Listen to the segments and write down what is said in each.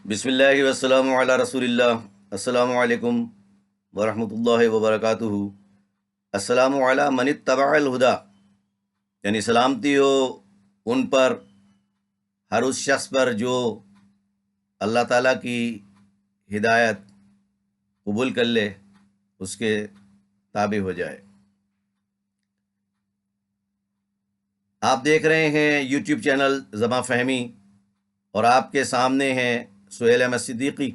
بسم اللہ والسلام علی رسول اللہ۔ السلام علیکم ورحمۃ اللہ وبرکاتہ۔ السلام علی من اتبع الہدا، یعنی سلامتی ہو ان پر، ہر اس شخص پر جو اللہ تعالیٰ کی ہدایت قبول کر لے، اس کے تابع ہو جائے۔ آپ دیکھ رہے ہیں یوٹیوب چینل زباں فہمی، اور آپ کے سامنے ہیں سہیل احمد صدیقی۔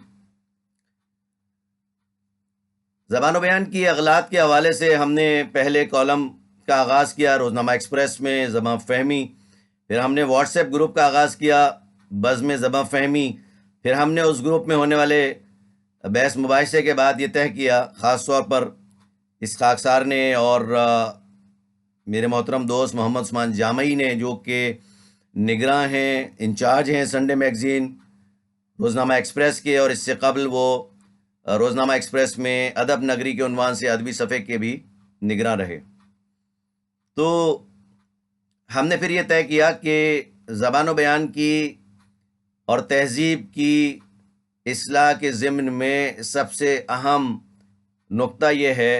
زبان و بیان کی اغلاط کے حوالے سے ہم نے پہلے کالم کا آغاز کیا روزنامہ ایکسپریس میں زباں فہمی، پھر ہم نے واٹس ایپ گروپ کا آغاز کیا بزم زباں فہمی، پھر ہم نے اس گروپ میں ہونے والے بحث مباحثے کے بعد یہ طے کیا، خاص طور پر اس خاکسار نے اور میرے محترم دوست محمد عثمان جامعی نے، جو کہ نگراں ہیں، انچارج ہیں سنڈے میگزین روزنامہ ایکسپریس کے، اور اس سے قبل وہ روزنامہ ایکسپریس میں ادب نگری کے عنوان سے ادبی صفحے کے بھی نگراں رہے۔ تو ہم نے پھر یہ طے کیا کہ زبان و بیان کی اور تہذیب کی اصلاح کے ضمن میں سب سے اہم نقطہ یہ ہے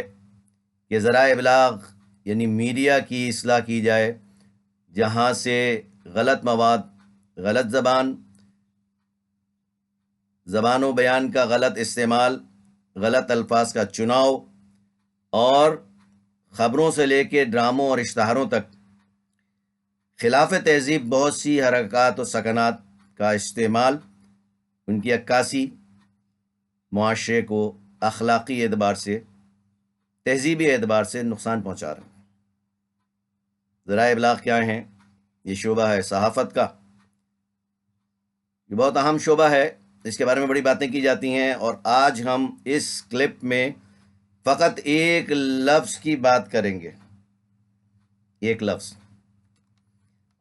کہ ذرائع ابلاغ یعنی میڈیا کی اصلاح کی جائے، جہاں سے غلط مواد، غلط زبان و بیان کا غلط استعمال، غلط الفاظ کا چناؤ، اور خبروں سے لے کے ڈراموں اور اشتہاروں تک خلاف تہذیب بہت سی حرکات و سکنات کا استعمال، ان کی عکاسی معاشرے کو اخلاقی اعتبار سے، تہذیبی اعتبار سے نقصان پہنچا رہا ہے۔ ذرائع ابلاغ کیا ہیں؟ یہ شعبہ ہے صحافت کا، یہ بہت اہم شعبہ ہے، اس کے بارے میں بڑی باتیں کی جاتی ہیں، اور آج ہم اس کلپ میں فقط ایک لفظ کی بات کریں گے، ایک لفظ،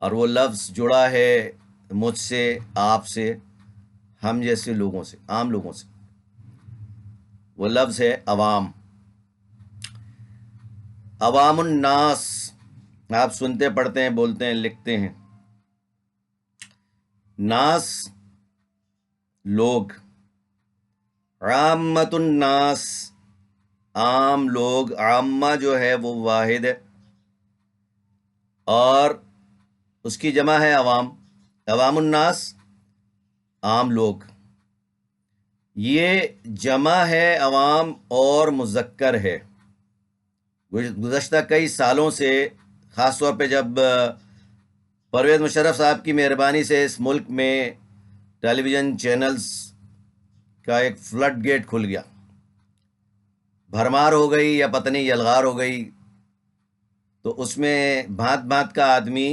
اور وہ لفظ جڑا ہے مجھ سے، آپ سے، ہم جیسے لوگوں سے، عام لوگوں سے۔ وہ لفظ ہے عوام، عوام الناس۔ آپ سنتے، پڑھتے ہیں، بولتے ہیں، لکھتے ہیں۔ ناس لوگ، عامت الناس عام لوگ، عامہ جو ہے وہ واحد ہے، اور اس کی جمع ہے عوام، عوام الناس عام لوگ۔ یہ جمع ہے عوام اور مذکر ہے۔ گزشتہ کئی سالوں سے، خاص طور پہ جب پرویز مشرف صاحب کی مہربانی سے اس ملک میں ٹیلی ویژن چینلز کا ایک فلڈ گیٹ کھل گیا، بھرمار ہو گئی یا پتہ نہیں یلغار ہو گئی، تو اس میں بھانت بھانت کا آدمی،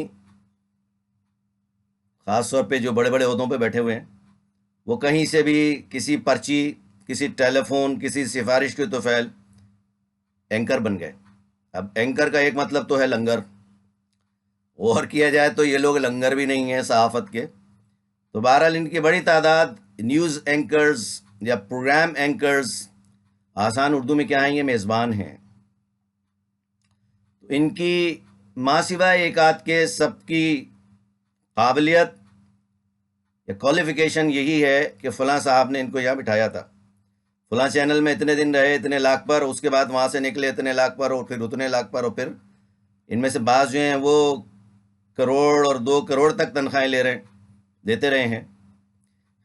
خاص طور پہ جو بڑے بڑے عہدوں پہ بیٹھے ہوئے ہیں، وہ کہیں سے بھی کسی پرچی، کسی ٹیلی فون، کسی سفارش کے توفیل اینکر بن گئے۔ اب اینکر کا ایک مطلب تو ہے لنگر، اور کیا جائے تو یہ لوگ لنگر بھی نہیں ہیں صحافت کے۔ تو بہرحال ان کی بڑی تعداد نیوز اینکرز یا پروگرام اینکرز، آسان اردو میں کیا ہیں، یہ میزبان ہیں۔ تو ان کی ماں سوائے ایک آدھ کے سب کی قابلیت یا کوالیفیکیشن یہی ہے کہ فلاں صاحب نے ان کو یہاں بٹھایا تھا، فلاں چینل میں اتنے دن رہے، اتنے لاکھ پر، اس کے بعد وہاں سے نکلے اتنے لاکھ پر، اور پھر اتنے لاکھ پر، اور پھر ان میں سے بعض جو ہیں وہ کروڑ اور 2 کروڑ تک تنخواہیں دیتے رہے ہیں۔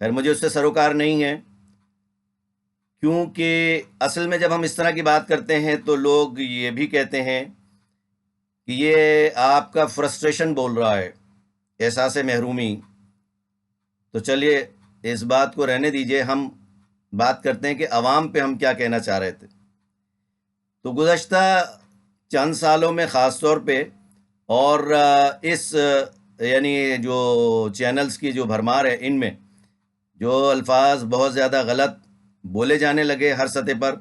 خیر، مجھے اس سے سروکار نہیں ہے، کیونکہ اصل میں جب ہم اس طرح کی بات کرتے ہیں تو لوگ یہ بھی کہتے ہیں کہ یہ آپ کا فرسٹریشن بول رہا ہے، احساس محرومی۔ تو چلیے اس بات کو رہنے دیجئے، ہم بات کرتے ہیں کہ عوام پہ ہم کیا کہنا چاہ رہے تھے۔ تو گزشتہ چند سالوں میں خاص طور پہ، اور اس یعنی جو چینلز کی جو بھرمار ہے، ان میں جو الفاظ بہت زیادہ غلط بولے جانے لگے ہر سطح پر،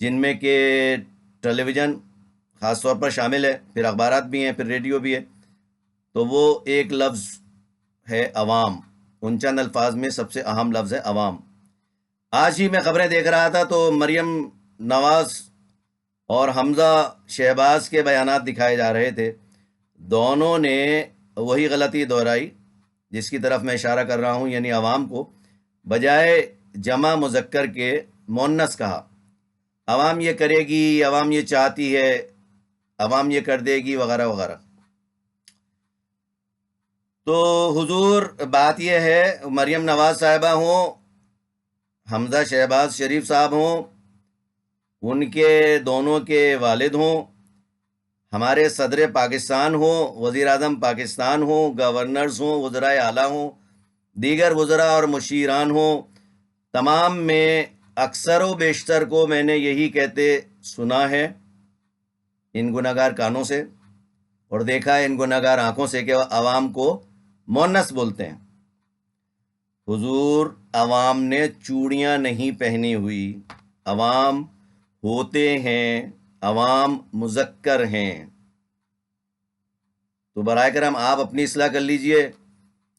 جن میں کہ ٹیلی ویژن خاص طور پر شامل ہے، پھر اخبارات بھی ہیں، پھر ریڈیو بھی ہے، تو وہ ایک لفظ ہے عوام۔ ان چند الفاظ میں سب سے اہم لفظ ہے عوام۔ آج ہی میں خبریں دیکھ رہا تھا تو مریم نواز اور حمزہ شہباز کے بیانات دکھائے جا رہے تھے، دونوں نے وہی غلطی دہرائی جس کی طرف میں اشارہ کر رہا ہوں، یعنی عوام کو بجائے جمع مذکر کے مونس کہا. عوام یہ کرے گی، عوام یہ چاہتی ہے، عوام یہ کر دے گی، وغیرہ وغیرہ. تو حضور بات یہ ہے، مریم نواز صاحبہ ہوں، حمزہ شہباز شریف صاحب ہوں، ان کے دونوں کے والد ہوں، ہمارے صدر پاکستان ہوں، وزیر اعظم پاکستان ہوں، گورنرز ہوں، وزرائے اعلیٰ ہوں، دیگر وزراء اور مشیران ہوں، تمام میں اکثر و بیشتر کو میں نے یہی کہتے سنا ہے ان گناہگار کانوں سے، اور دیکھا ہے ان گناہگار آنکھوں سے کہ وہ عوام کو مونس بولتے ہیں. حضور عوام نے چوڑیاں نہیں پہنی ہوئی، عوام ہوتے ہیں، عوام مذکر ہیں. تو برائے کرم آپ اپنی اصلاح کر لیجئے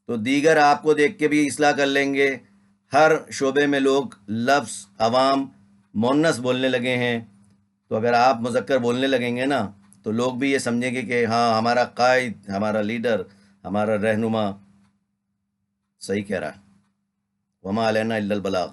تو دیگر آپ کو دیکھ کے بھی اصلاح کر لیں گے. ہر شعبے میں لوگ لفظ عوام مونس بولنے لگے ہیں، تو اگر آپ مذکر بولنے لگیں گے نا تو لوگ بھی یہ سمجھیں گے کہ ہاں ہمارا قائد، ہمارا لیڈر، ہمارا رہنما صحیح کہہ رہا ہے. وما علینا الا البلاغ.